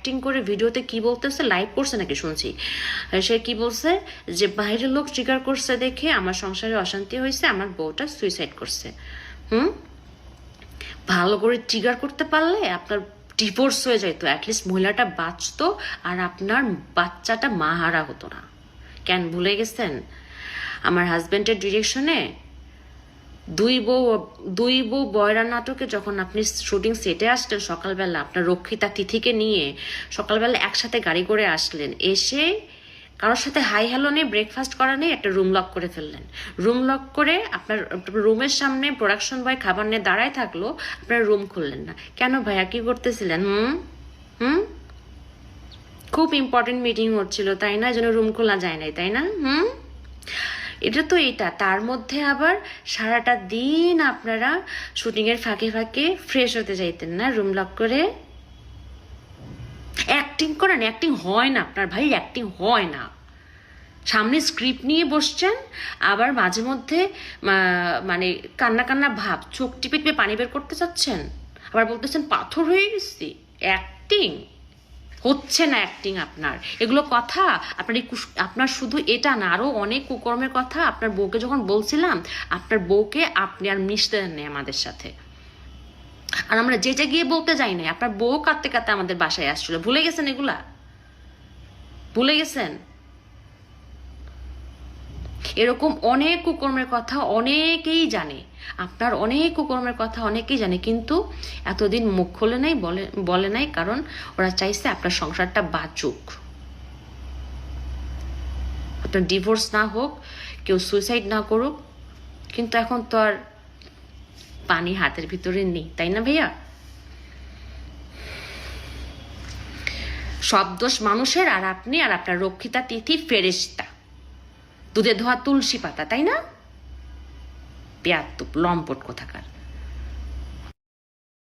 Acting করে ভিডিওতে কি বলতেছে, লাইভ করছে নাকি শুনছি, সে কি বলছে যে বাইরের লোক ট্রিগার করছে দেখে আমার সংসারে অশান্তি হয়েছে, আমার বউটা সুইসাইড করছে। ভালো করে ট্রিগার করতে পারলে আপনার ডিভোর্স হয়ে যেত, অ্যাটলিস্ট মহিলাটা বাঁচতো আর আপনার বাচ্চাটা মাহারা হতো না। কেন ভুলে গেছেন? আমার হাজব্যান্ডের ডিরেকশনে দুই বউ বয়রা নাটকে যখন আপনি শুটিং সেটে আসলেন সকালবেলা, আপনার রক্ষিতা তিথিকে নিয়ে সকালবেলা একসাথে গাড়ি করে আসলেন, এসে কারোর সাথে হাই হ্যালো নেই, ব্রেকফাস্ট করা নেই, একটা রুম লক করে ফেললেন। রুম লক করে আপনার রুমের সামনে প্রোডাকশন বয় খাবার নিয়ে দাঁড়ায় থাকলো, আপনার রুম খুললেন না কেন ভাইয়া? কি করতেছিলেন? খুব ইম্পর্টেন্ট মিটিং হচ্ছিল তাই না, যেন রুম খোলা যায় নাই তাই না? এটা তো এটা, তার মধ্যে আবার সারাটা দিন আপনারা শুটিংয়ের ফাঁকে ফাঁকে ফ্রেশ হতে যাইতেন না রুম লক করে। অ্যাক্টিং করেন, অ্যাক্টিং হয় না আপনার ভাই, অ্যাক্টিং হয় না। সামনে স্ক্রিপ্ট নিয়ে বসছেন, আবার মাঝে মধ্যে মানে কান্না কান্না ভাব, চোখ টিপে টিপে পানি বের করতে চাচ্ছেন, আবার বলতেছেন পাথর হয়ে গেছি। অ্যাক্টিং হচ্ছে না, অ্যাক্টিং আপনার। এগুলো কথা আপনার শুধু এটা না, আরো অনেক কুকর্মের কথা আপনার বউকে যখন বলছিলাম, আপনার বউকে আপনি আর মিশতে দেন নাই আমাদের সাথে। আর আমরা যেটা গিয়ে বলতে যাই নাই, আপনার বউ কাঁদতে কাঁদতে আমাদের বাসায় আসছিল। ভুলে গেছেন এগুলা? ভুলে গেছেন? এরকম অনেক কুকর্মের কথা অনেকেই জানে, আপনার অনেক কুকর্মের কথা অনেকেই জানে, কিন্তু এতদিন মুখ খোলে নাই, বলে নাই, কারণ ওরা চাইছে আপনার সংসারটা বাঁচুক, আপনার ডিভোর্স না হোক, কেউ সুইসাইড না করুক। কিন্তু এখন তো আর পানি হাতের ভিতরে নেই, তাই না ভাইয়া? সব দোষ মানুষের, আর আপনি আর আপনার রক্ষিতা তিথি ফেরেশতা, দুধে ধোয়া তুলসী পাতা, তাই না? পেয়াত্তুপ লম্পট কোথাকার।